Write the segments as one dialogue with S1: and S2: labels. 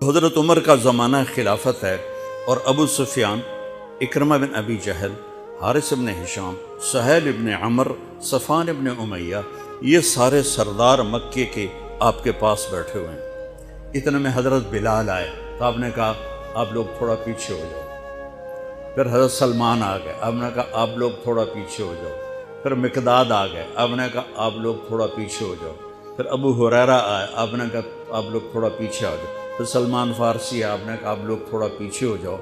S1: حضرت عمر کا زمانہ خلافت ہے اور ابو سفیان، اکرمہ بن ابی جہل، حارث بن ہشام، سہیل بن عمر، صفوان بن امیہ، یہ سارے سردار مکے کے آپ کے پاس بیٹھے ہوئے ہیں۔ اتنے میں حضرت بلال آئے تو آپ نے کہا آپ لوگ تھوڑا پیچھے ہو جاؤ۔ پھر حضرت سلمان آ گئے، آپ نے کہا آپ لوگ تھوڑا پیچھے ہو جاؤ۔ پھر مقداد آ گئے، آپ نے کہا آپ لوگ تھوڑا پیچھے ہو جاؤ۔ پھر ابو ہریرہ آئے، آپ نے کہا آپ لوگ تھوڑا پیچھے آ جاؤ۔ پھر سلمان فارسی، آپ نے کہا آپ لوگ تھوڑا پیچھے ہو جاؤ۔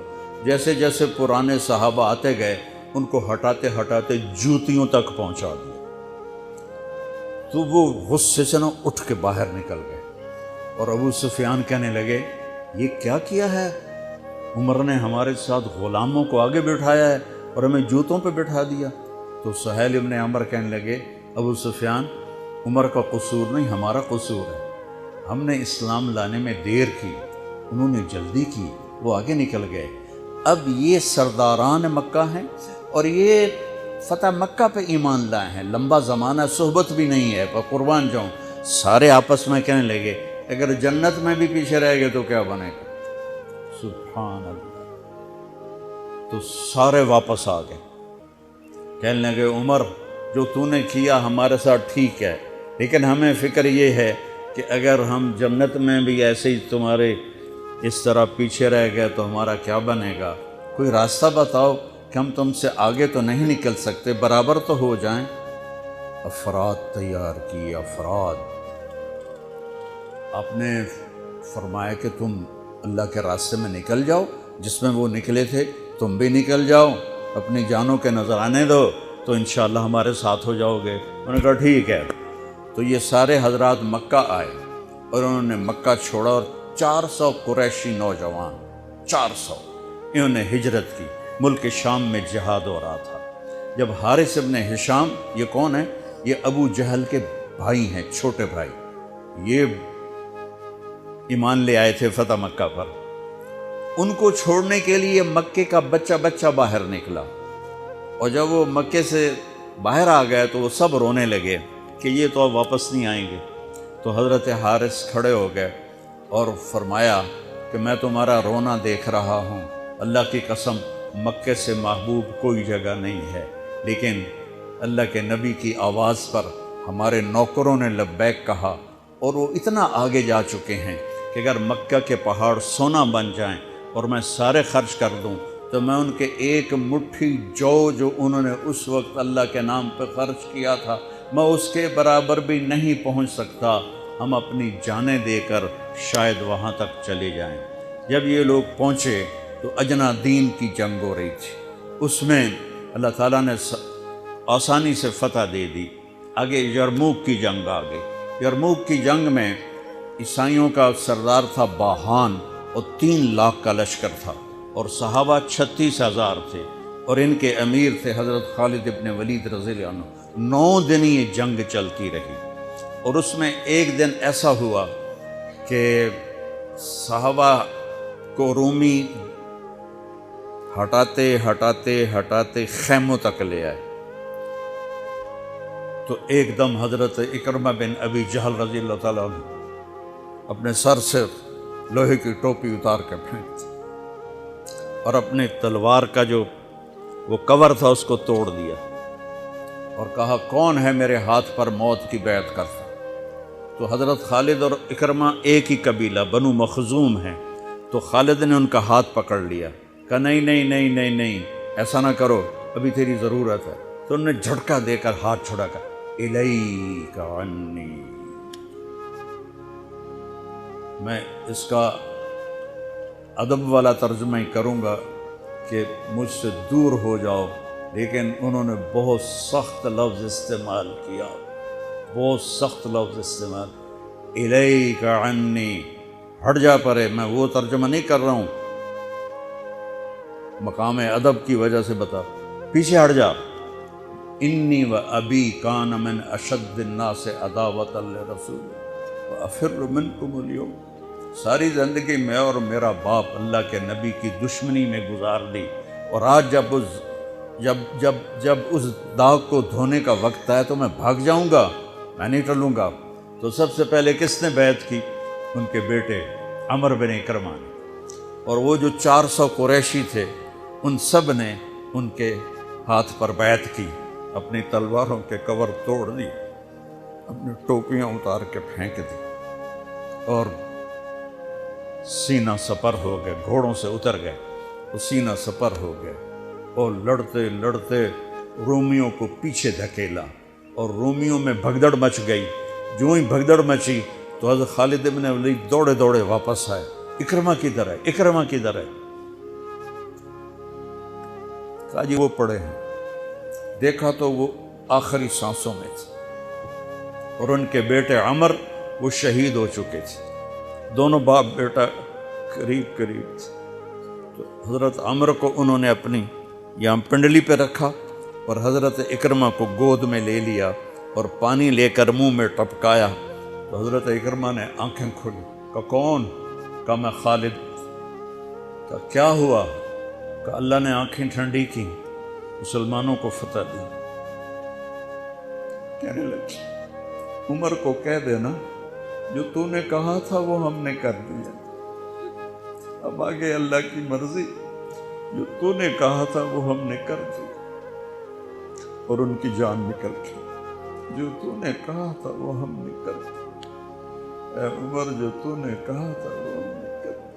S1: جیسے جیسے پرانے صحابہ آتے گئے ان کو ہٹاتے ہٹاتے جوتیوں تک پہنچا دیا، تو وہ غصے سے اٹھ کے باہر نکل گئے۔ اور ابو سفیان کہنے لگے یہ کیا کیا ہے؟ عمر نے ہمارے ساتھ غلاموں کو آگے بٹھایا ہے اور ہمیں جوتوں پہ بٹھا دیا۔ تو سہیل ابن عمر کہنے لگے ابو سفیان، عمر کا قصور نہیں، ہمارا قصور ہے۔ ہم نے اسلام لانے میں دیر کی، انہوں نے جلدی کی، وہ آگے نکل گئے۔ اب یہ سرداران مکہ ہیں اور یہ فتح مکہ پہ ایمان لائے ہیں، لمبا زمانہ صحبت بھی نہیں ہے، پر قربان جاؤں۔ سارے آپس میں کہنے لگے اگر جنت میں بھی پیچھے رہ گئے تو کیا بنے گا؟ سبحان اللہ۔ تو سارے واپس آ گئے، کہنے لگے عمر جو تو نے کیا ہمارے ساتھ ٹھیک ہے، لیکن ہمیں فکر یہ ہے کہ اگر ہم جنت میں بھی ایسے ہی تمہارے اس طرح پیچھے رہ گئے تو ہمارا کیا بنے گا؟ کوئی راستہ بتاؤ کہ ہم تم سے آگے تو نہیں نکل سکتے، برابر تو ہو جائیں۔ افراد تیار کی، افراد۔ آپ نے فرمایا کہ تم اللہ کے راستے میں نکل جاؤ، جس میں وہ نکلے تھے تم بھی نکل جاؤ، اپنی جانوں کے نذرانے دو تو انشاءاللہ ہمارے ساتھ ہو جاؤ گے۔ انہوں نے کہا ٹھیک ہے۔ تو یہ سارے حضرات مکہ آئے اور انہوں نے مکہ چھوڑا، اور 400 قریشی نوجوان، 400 انہوں نے ہجرت کی۔ ملک شام میں جہاد ہو رہا تھا۔ جب حارث ابن ہشام، یہ کون ہے؟ یہ ابو جہل کے بھائی ہیں، چھوٹے بھائی، یہ ایمان لے آئے تھے فتح مکہ پر۔ ان کو چھوڑنے کے لیے مکے کا بچہ بچہ باہر نکلا، اور جب وہ مکے سے باہر آ گئے تو وہ سب رونے لگے کہ یہ تو اب واپس نہیں آئیں گے۔ تو حضرت حارث کھڑے ہو گئے اور فرمایا کہ میں تمہارا رونا دیکھ رہا ہوں، اللہ کی قسم مکے سے محبوب کوئی جگہ نہیں ہے، لیکن اللہ کے نبی کی آواز پر ہمارے نوکروں نے لبیک کہا، اور وہ اتنا آگے جا چکے ہیں کہ اگر مکہ کے پہاڑ سونا بن جائیں اور میں سارے خرچ کر دوں تو میں ان کے ایک مٹھی جو انہوں نے اس وقت اللہ کے نام پہ خرچ کیا تھا، میں اس کے برابر بھی نہیں پہنچ سکتا۔ ہم اپنی جانیں دے کر شاید وہاں تک چلے جائیں۔ جب یہ لوگ پہنچے تو اجنا دین کی جنگ ہو رہی تھی، اس میں اللہ تعالیٰ نے آسانی سے فتح دے دی۔ آگے یرموک کی جنگ آ گئی۔ یرموک کی جنگ میں عیسائیوں کا سردار تھا باہان، اور 3 لاکھ کا لشکر تھا، اور صحابہ 36,000 تھے، اور ان کے امیر تھے حضرت خالد ابن ولید رضی اللہ عنہ۔ 9 دن یہ جنگ چلتی رہی، اور اس میں ایک دن ایسا ہوا کہ صحابہ کو رومی ہٹاتے ہٹاتے ہٹاتے خیموں تک لے آئے۔ تو ایک دم حضرت اکرمہ بن ابی جہل رضی اللہ تعالیٰ عنہ اپنے سر سے لوہے کی ٹوپی اتار کے پھینک دی، اور اپنے تلوار کا جو وہ کور تھا اس کو توڑ دیا، اور کہا کون ہے میرے ہاتھ پر موت کی بیعت کرتا؟ تو حضرت خالد اور اکرمہ ایک ہی قبیلہ بنو مخزوم ہیں، تو خالد نے ان کا ہاتھ پکڑ لیا، کہا نہیں نہیں نہیں نہیں نہیں، ایسا نہ کرو، ابھی تیری ضرورت ہے۔ تو انہوں نے جھٹکا دے کر ہاتھ چھڑا کر الیک عنی۔ میں اس کا ادب والا ترجمہ ہی کروں گا کہ مجھ سے دور ہو جاؤ، لیکن انہوں نے بہت سخت لفظ استعمال کیا، بہت سخت لفظ استعمال، الیک عنی، ہٹ جا پرے۔ میں وہ ترجمہ نہیں کر رہا ہوں، مقام ادب کی وجہ سے بتا، پیچھے ہٹ جا۔ انی و ابی کان من اشد الناس عداوۃ لرسول وافر منکم اليوم۔ ساری زندگی میں اور میرا باپ اللہ کے نبی کی دشمنی میں گزار دی، اور آج جب اس داغ کو دھونے کا وقت آیا تو میں بھاگ جاؤں گا، میں نہیں ٹلوں گا۔ تو سب سے پہلے کس نے بیعت کی؟ ان کے بیٹے عمر بن اکرمہ نے، اور وہ جو 400 قریشی تھے ان سب نے ان کے ہاتھ پر بیعت کی، اپنی تلواروں کے کور توڑ دی، اپنی ٹوپیاں اتار کے پھینک دی اور سینہ سپر ہو گئے، گھوڑوں سے اتر گئے، وہ سینہ سپر ہو گئے اور لڑتے لڑتے رومیوں کو پیچھے دھکیلا اور رومیوں میں بھگدڑ مچ گئی۔ جو ہی بھگدڑ مچی تو حضرت خالد بن ولید دوڑے دوڑے واپس آئے، اکرمہ کدھر ہے، اکرمہ کدھر ہے؟ کہا جی وہ پڑے ہیں۔ دیکھا تو وہ آخری سانسوں میں تھے اور ان کے بیٹے عمر وہ شہید ہو چکے تھے، دونوں باپ بیٹا قریب قریب تھے۔ تو حضرت عمر کو انہوں نے اپنی یہاں پنڈلی پہ رکھا اور حضرت اکرمہ کو گود میں لے لیا اور پانی لے کر منہ میں ٹپکایا تو حضرت اکرمہ نے آنکھیں کھولی، کہا کون؟ کہا میں خالد۔ کہا کیا ہوا؟ کہا اللہ نے آنکھیں ٹھنڈی کی، مسلمانوں کو فتح دی۔ کہنے لگے عمر کو کہہ دینا جو تو نے کہا تھا وہ ہم نے کر دیا، اب آگے اللہ کی مرضی، جو تو نے کہا تھا وہ ہم نے کر دیا۔ اور ان کی جان نکل گئی، جو تو نے کہا تھا وہ ہم نے کر دیا، اے عمر جو تو نے کہا تھا وہ ہم نے کر دیا۔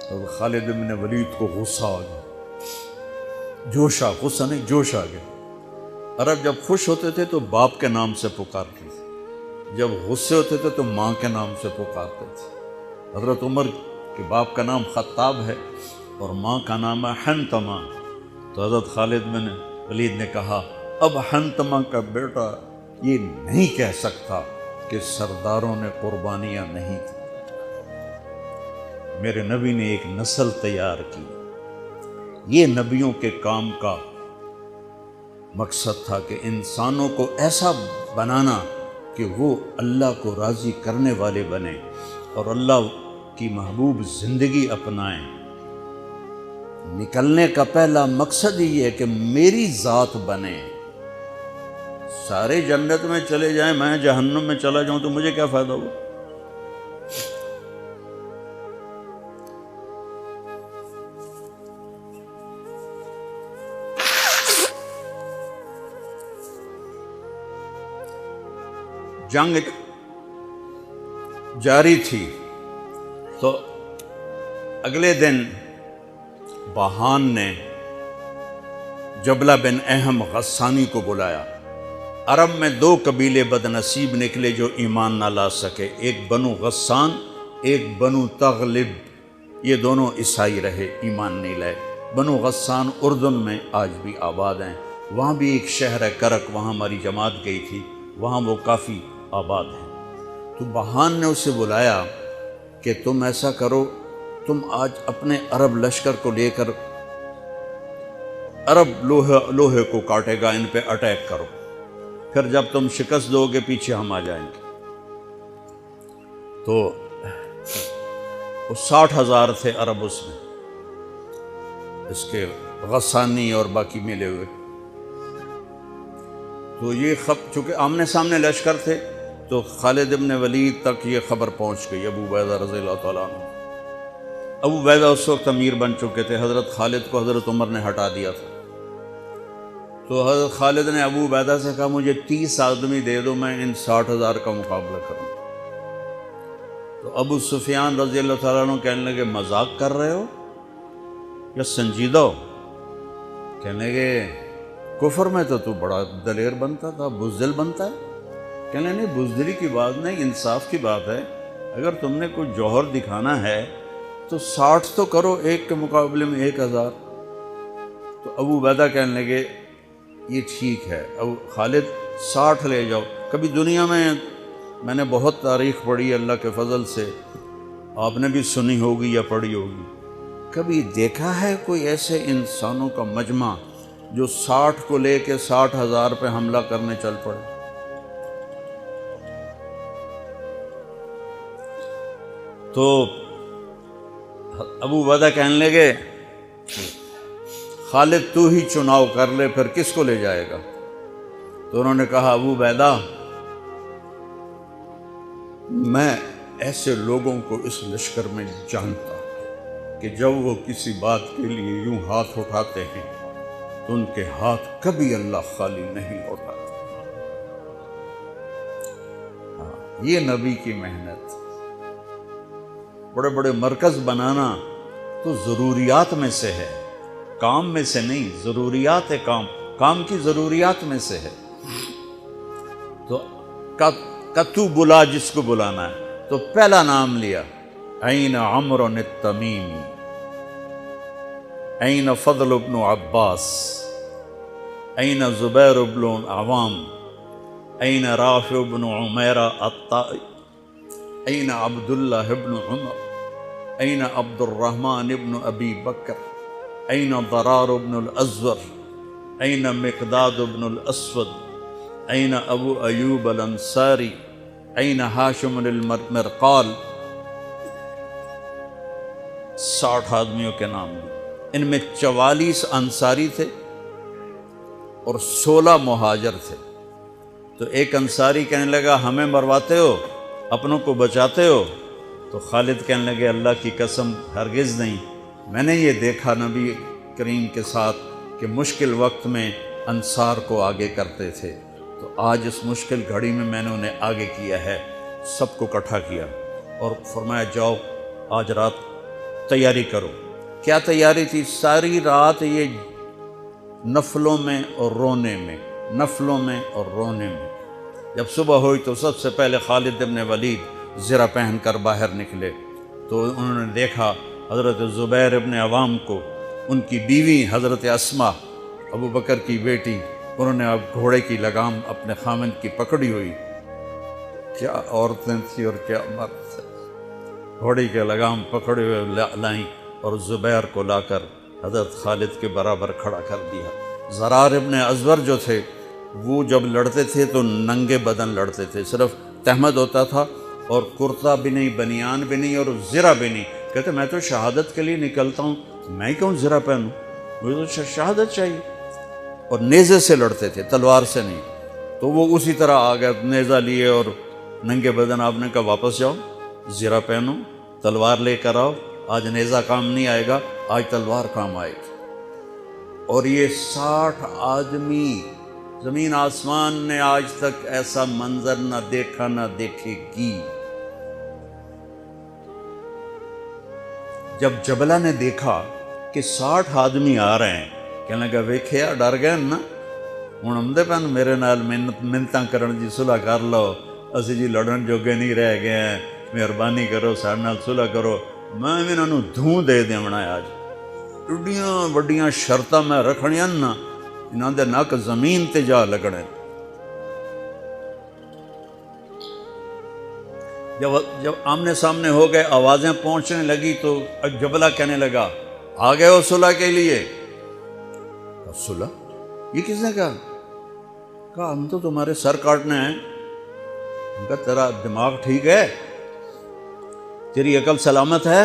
S1: اور خالد بن ولید کو غصہ آ گیا، غصہ نہیں جوش آ گیا۔ عرب جب خوش ہوتے تھے تو باپ کے نام سے پکارتے تھے، جب غصے ہوتے تھے تو ماں کے نام سے پکارتے تھے۔ حضرت عمر کے باپ کا نام خطاب ہے اور ماں کا نام ہے حنتمہ، تو حضرت خالد بن ولید نے کہا اب حنتمہ کا بیٹا یہ نہیں کہہ سکتا کہ سرداروں نے قربانیاں نہیں کی۔ میرے نبی نے ایک نسل تیار کی، یہ نبیوں کے کام کا مقصد تھا کہ انسانوں کو ایسا بنانا کہ وہ اللہ کو راضی کرنے والے بنیں اور اللہ کی محبوب زندگی اپنائیں۔ نکلنے کا پہلا مقصد ہی ہے کہ میری ذات بنے۔ سارے جنت میں چلے جائیں، میں جہنم میں چلا جاؤں تو مجھے کیا فائدہ ہو؟ جنگ جاری تھی تو اگلے دن بہان نے جبلہ بن اہم غسانی کو بلایا۔ عرب میں 2 قبیلے بد نصیب نکلے جو ایمان نہ لا سکے، ایک بنو غسان، ایک بنو تغلب۔ یہ دونوں عیسائی رہے، ایمان نہیں لائے۔ بنو غسان اردن میں آج بھی آباد ہیں، وہاں بھی ایک شہر ہے کرک، وہاں ہماری جماعت گئی تھی، وہاں وہ کافی آباد ہیں۔ تو بہان نے اسے بلایا کہ تم ایسا کرو، تم آج اپنے عرب لشکر کو لے کر عرب لوہے کو کاٹے گا، ان پہ اٹیک کرو، پھر جب تم شکست دو گے پیچھے ہم آ جائیں گے۔ تو وہ 60,000 تھے عرب اس میں، اس کے غسانی اور باقی ملے ہوئے۔ تو یہ چونکہ آمنے سامنے لشکر تھے تو خالد بن ولید تک یہ خبر پہنچ گئی، ابو عبیدہ رضی اللہ تعالیٰ عنہ۔ ابو عبیدہ اس وقت امیر بن چکے تھے، حضرت خالد کو حضرت عمر نے ہٹا دیا تھا۔ تو حضرت خالد نے ابو عبیدہ سے کہا مجھے 30 آدمی دے دو، میں ان 60,000 کا مقابلہ کروں۔ تو ابو سفیان رضی اللہ تعالیٰ عنہ کہنے لگے مذاق کر رہے ہو یا سنجیدہ ہو؟ کہنے لگے کفر میں تو بڑا دلیر بنتا تھا، بزدل بنتا ہے۔ کہنے نہیں، بزدلی کی بات نہیں، انصاف کی بات ہے۔ اگر تم نے کوئی جوہر دکھانا ہے تو 60 تو کرو، ایک کے مقابلے میں 1,000۔ تو ابو عبیدہ کہنے لگے یہ ٹھیک ہے، اب خالد 60 لے جاؤ۔ کبھی دنیا میں نے بہت تاریخ پڑھی اللہ کے فضل سے، آپ نے بھی سنی ہوگی یا پڑھی ہوگی، کبھی دیکھا ہے کوئی ایسے انسانوں کا مجمع جو 60 کو لے کے 60,000 پہ حملہ کرنے چل پڑے؟ تو ابو عبیدہ کہنے لگے خالد تو ہی چناؤ کر لے، پھر کس کو لے جائے گا؟ تو انہوں نے کہا ابو عبیدہ میں ایسے لوگوں کو اس لشکر میں جانتا ہوں کہ جب وہ کسی بات کے لیے یوں ہاتھ اٹھاتے ہیں تو ان کے ہاتھ کبھی اللہ خالی نہیں لوٹاتے۔ یہ نبی کی محنت، بڑے بڑے مرکز بنانا تو ضروریات میں سے ہے، کام میں سے نہیں، ضروریات ہے، کام کی ضروریات میں سے ہے۔ تو تو بلا جس کو بلانا ہے، تو پہلا نام لیا، این عمر التمیمی، این فضل بن عباس، این زبیر بن عوام، این رافع بن عمیرہ الطائی، این عبداللہ بن عمر، این عبد الرحمن بن ابی بکر، این ضرار بن الازور، این مقداد بن الاسود، این ابو ایوب الانصاری، این ہاشم المرقال۔ 60 آدمیوں کے نام ہیں، ان میں 44 انصاری تھے اور 16 مہاجر تھے۔ تو ایک انصاری کہنے لگا ہمیں مرواتے ہو، اپنوں کو بچاتے ہو؟ تو خالد کہنے لگے اللہ کی قسم ہرگز نہیں، میں نے یہ دیکھا نبی کریم کے ساتھ کہ مشکل وقت میں انصار کو آگے کرتے تھے، تو آج اس مشکل گھڑی میں نے انہیں آگے کیا ہے۔ سب کو اکٹھا کیا اور فرمایا جاؤ آج رات تیاری کرو۔ کیا تیاری تھی؟ ساری رات یہ نفلوں میں اور رونے میں، نفلوں میں اور رونے میں۔ جب صبح ہوئی تو سب سے پہلے خالد بن ولید زرہ پہن کر باہر نکلے، تو انہوں نے دیکھا حضرت زبیر بن عوام کو، ان کی بیوی حضرت اسماء ابو بکر کی بیٹی، انہوں نے اب گھوڑے کی لگام اپنے خامند کی پکڑی ہوئی۔ کیا عورتیں تھیں اور کیا مرد تھے، گھوڑے کی لگام پکڑے ہوئے لائیں اور زبیر کو لا کر حضرت خالد کے برابر کھڑا کر دیا۔ ضرار ابن ازور جو تھے وہ جب لڑتے تھے تو ننگے بدن لڑتے تھے، صرف تہمد ہوتا تھا اور کرتا بھی نہیں، بنیان بھی نہیں اور زرہ بھی نہیں۔ کہتے میں تو شہادت کے لیے نکلتا ہوں، میں کیوں زرہ پہنوں، مجھے تو شہادت چاہیے۔ اور نیزے سے لڑتے تھے، تلوار سے نہیں۔ تو وہ اسی طرح آ گئے، نیزہ لیے اور ننگے بدن۔ آپ نے کہا واپس جاؤ، زرہ پہنو، تلوار لے کر آؤ، آج نیزہ کام نہیں آئے گا، آج تلوار کام آئے گی۔ اور یہ 60 آدمی، زمین آسمان نے آج تک ایسا منظر نہ دیکھا نہ دیکھے گی۔ جب جبلہ نے دیکھا کہ 60 آدمی آ رہے ہیں، کہنے لگا ویکھیا ڈر گئے نا، ہن آمدے پن میرے نال منتاں کرن جی صلح کر لو، اسی جی لڑن جوگے نہیں رہ گئے ہیں، مہربانی کرو ساڈے نال صلح کرو۔ میں انہاں نوں دھوں دے دیونا ہے آج، ایڈیاں وڈیاں شرطاں میں رکھنیاں نا، انہاں دے نک زمین تے جا لگنے۔ جب آمنے سامنے ہو گئے، آوازیں پہنچنے لگی تو جبلہ کہنے لگا آ گئے ہو صلح کے لیے؟ صلح؟ یہ کس نے کہا؟ کہا ہم تو تمہارے سر کاٹنے ہیں۔ ان کا تیرا دماغ ٹھیک ہے؟ تیری عقل سلامت ہے؟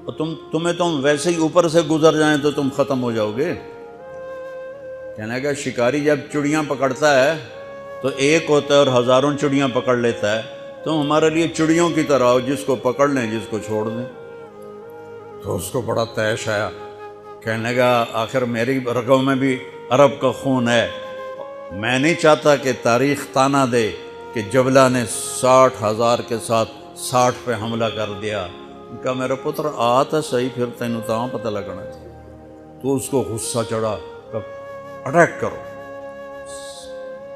S1: اور تمہیں تم ویسے ہی اوپر سے گزر جائیں تو تم ختم ہو جاؤ گے۔ کہنے کا شکاری جب چڑیاں پکڑتا ہے تو ایک ہوتا ہے اور ہزاروں چڑیاں پکڑ لیتا ہے، تم ہمارے لیے چڑیوں کی طرح ہو، جس کو پکڑ لیں جس کو چھوڑ دیں۔ تو اس کو بڑا طیش آیا، کہنے لگا آخر میری رگوں میں بھی عرب کا خون ہے، میں نہیں چاہتا کہ تاریخ تانا دے کہ جبلہ نے 60,000 کے ساتھ 60 پہ حملہ کر دیا۔ ان کا میرا پتر آ تا صحیح، پھر تینوں تاں پتہ لگنا چاہیے۔ تو اس کو غصہ چڑھا کہ اٹیک کرو۔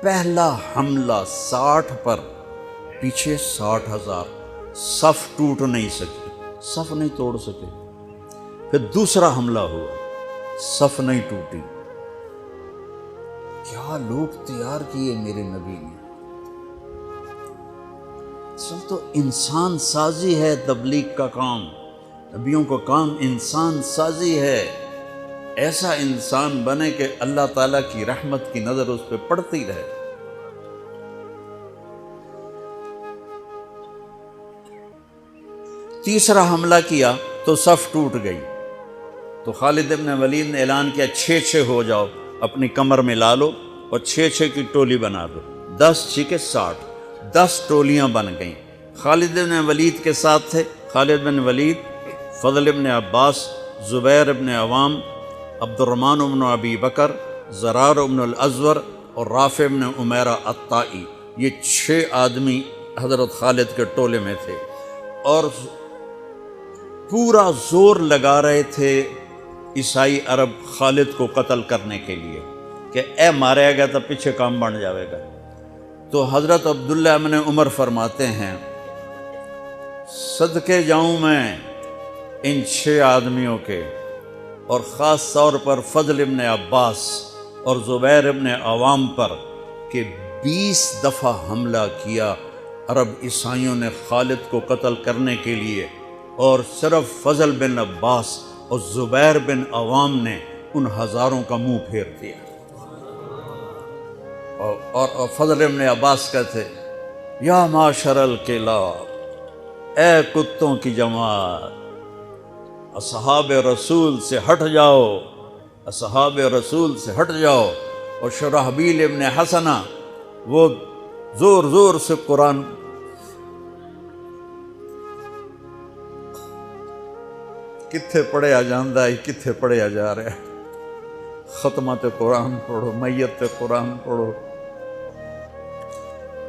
S1: پہلا حملہ 60 پر، پیچھے 60,000، صف ٹوٹ نہیں سکے، صف نہیں توڑ سکے۔ پھر دوسرا حملہ ہوا، صف نہیں ٹوٹی۔ کیا لوگ تیار کیے میرے نبی نے۔ اصل تو انسان سازی ہے تبلیغ کا کام، نبیوں کا کام انسان سازی ہے۔ ایسا انسان بنے کہ اللہ تعالیٰ کی رحمت کی نظر اس پہ پڑتی رہے۔ تیسرا حملہ کیا تو صف ٹوٹ گئی، تو خالد بن ولید نے اعلان کیا 6 ہو جاؤ، اپنی کمر میں لا لو اور 6 کی ٹولی بنا دو، 10 6 60۔ 10 ٹولیاں بن گئیں۔ خالد بن ولید کے ساتھ تھے خالد بن ولید، فضل بن عباس، زبیر بن عوام، عبد الرحمن بن ابی بکر، زرار بن الازور اور رافع بن عمیرہ الطائی۔ یہ 6 آدمی حضرت خالد کے ٹولے میں تھے، اور پورا زور لگا رہے تھے عیسائی عرب خالد کو قتل کرنے کے لیے کہ اے مارے گا تو پیچھے کام بن جاوے گا۔ تو حضرت عبداللہ بن عمر فرماتے ہیں صدقے جاؤں میں ان 6 آدمیوں کے، اور خاص طور پر فضل ابن عباس اور زبیر ابن عوام پر، کہ 20 دفعہ حملہ کیا عرب عیسائیوں نے خالد کو قتل کرنے کے لیے، اور صرف فضل بن عباس اور زبیر بن عوام نے ان ہزاروں کا منہ پھیر دیا۔ اور فضل بن عباس کہتے یا معاشر الکلاب، اے کتوں کی جماعت، اصحاب رسول سے ہٹ جاؤ، اصحاب رسول سے ہٹ جاؤ۔ اور شرحبیل ابن حسنہ وہ زور زور سے قرآن کتھے پڑھیا جاندہ ہے، کتھے پڑھیا جا رہا ہے، ختمات قرآن پڑھو، میت قرآن پڑھو،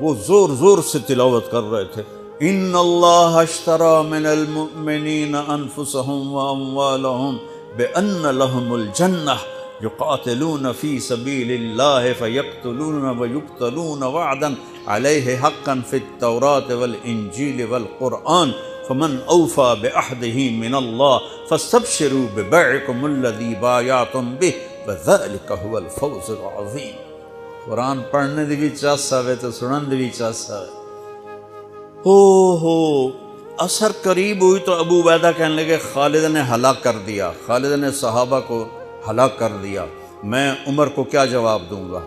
S1: وہ زور زور سے تلاوت کر رہے تھے۔ ان اللہ اشترى من المؤمنین انفسهم واموالهم بان لهم الجنہ یقاتلون فی سبیل اللہ فیقتلون ویقتلون وعدا علیہ حقا فی التوراة والانجیل والقرآن فمن اوفى بعہدہ من اللہ فاستبشروا ببیعکم الذی بایعتم بہ وذلک هو الفوز العظیم۔ قرآن پڑھنے دی بھی چاہتا ہے تو سنن دی بھی چاہتا ہے۔ ہو اثر قریب ہوئی تو ابو عبیدہ کہنے لگے خالد نے ہلاک کر دیا، خالد نے صحابہ کو ہلاک کر دیا، میں عمر کو کیا جواب دوں گا؟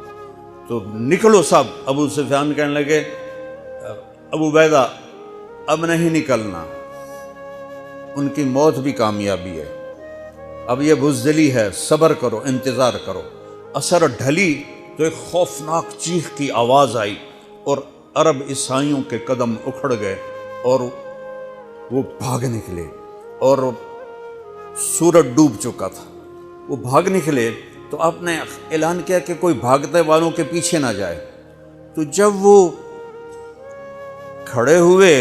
S1: تو نکلو سب۔ ابو سفیان کہنے لگے ابو عبیدہ اب نہیں نکلنا، ان کی موت بھی کامیابی ہے، اب یہ بزدلی ہے، صبر کرو، انتظار کرو۔ اثر ڈھلی تو ایک خوفناک چیخ کی آواز آئی، اور عرب عیسائیوں کے قدم اکھڑ گئے اور وہ بھاگ نکلے، اور سورج ڈوب چکا تھا، وہ بھاگ نکلے۔ تو آپ نے اعلان کیا کہ کوئی بھاگتے والوں کے پیچھے نہ جائے۔ تو جب وہ کھڑے ہوئے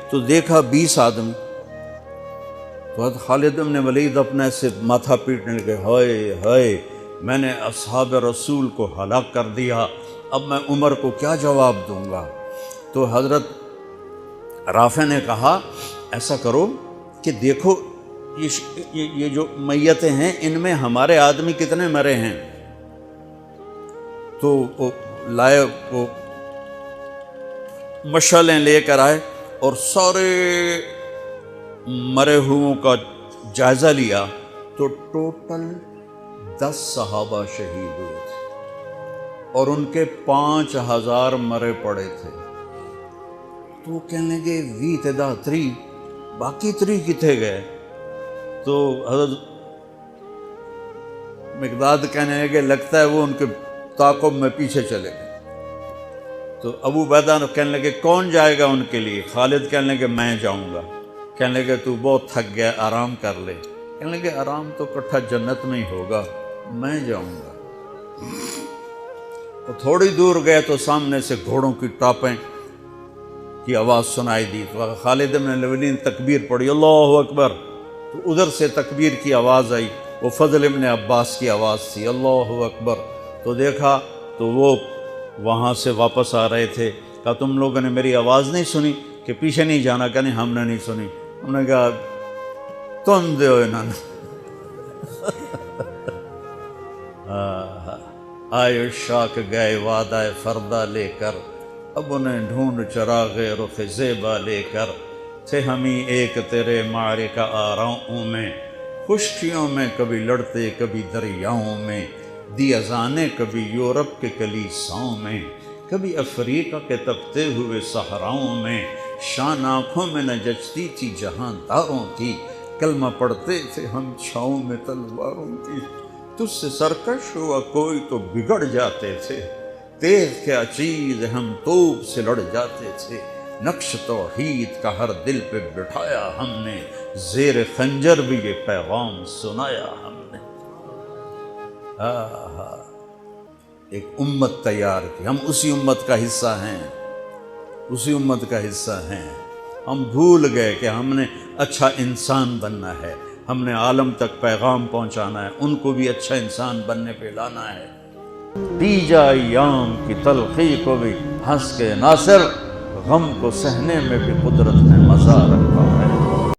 S1: تو دیکھا 20 آدمی۔ تو خالد بن ولید اپنے سے ماتھا پیٹنے لگے، ہائے ہائے، میں نے اصحاب رسول کو ہلاک کر دیا، اب میں عمر کو کیا جواب دوں گا؟ تو حضرت رافع نے کہا ایسا کرو کہ دیکھو یہ جو میتیں ہیں ان میں ہمارے آدمی کتنے مرے ہیں؟ تو وہ لائے، وہ مشعلیں لے کر آئے اور سارے مرے ہوئوں کا جائزہ لیا، تو ٹوٹل 10 صحابہ شہید ہوئے تھے، اور ان کے 5000 مرے پڑے تھے۔ تو وہ کہنے لگے وی تدا 3، باقی 3 کتنے گئے؟ تو حضرت مقداد کہنے لگے لگتا ہے وہ ان کے تعاقب میں پیچھے چلے گئے۔ تو ابو عبیدہ کہنے لگے کون جائے گا ان کے لیے؟ خالد کہنے لگے میں جاؤں گا۔ کہنے لگے تو بہت تھک گیا، آرام کر لے۔ کہنے لگے آرام تو کٹھا جنت میں ہی ہوگا، میں جاؤں گا۔ تو تھوڑی دور گئے تو سامنے سے گھوڑوں کی ٹاپیں کی آواز سنائی دی، تو خالد بن ولید نے تکبیر پڑھی، اللہ اکبر۔ تو ادھر سے تکبیر کی آواز آئی، وہ فضل بن عباس کی آواز تھی، اللہ اکبر۔ تو دیکھا تو وہ وہاں سے واپس آ رہے تھے۔ کہا تم لوگوں نے میری آواز نہیں سنی کہ پیچھے نہیں جانا؟ کہ نہیں ہم نے نہیں سنی۔ انہوں نے کہا تم دو انہوں نے آئے شاک گئے وعدہ فردہ لے کر، اب انہیں ڈھونڈ چراغ رخ زیبا لے کر، تھے ہمیں ایک تیرے معرکہ آراؤں میں، خشکیوں میں کبھی لڑتے کبھی دریاؤں میں، دی اذانیں کبھی یورپ کے کلیساؤں میں، کبھی افریقہ کے تپتے ہوئے صحراؤں میں، شان آنکھوں میں نہ جچتی تھی جہاں داروں کی، کلمہ پڑھتے تھے ہم چھاؤں میں تلواروں کی، تجھ سے سرکش ہوا کوئی تو بگڑ جاتے تھے، تیز کیا چیز ہم توپ سے لڑ جاتے تھے، نقش توحید کا ہر دل پہ بٹھایا ہم نے، زیر خنجر بھی یہ پیغام سنایا ہم نے۔ ایک امت تیار کی، ہم اسی امت کا حصہ ہیں، اسی امت کا حصہ ہیں۔ ہم بھول گئے کہ ہم نے اچھا انسان بننا ہے، ہم نے عالم تک پیغام پہنچانا ہے، ان کو بھی اچھا انسان بننے پہ لانا ہے۔ دیجا ایام کی تلخی کو بھی ہنس کے ناصر، غم کو سہنے میں بھی قدرت نے مزہ رکھا ہے۔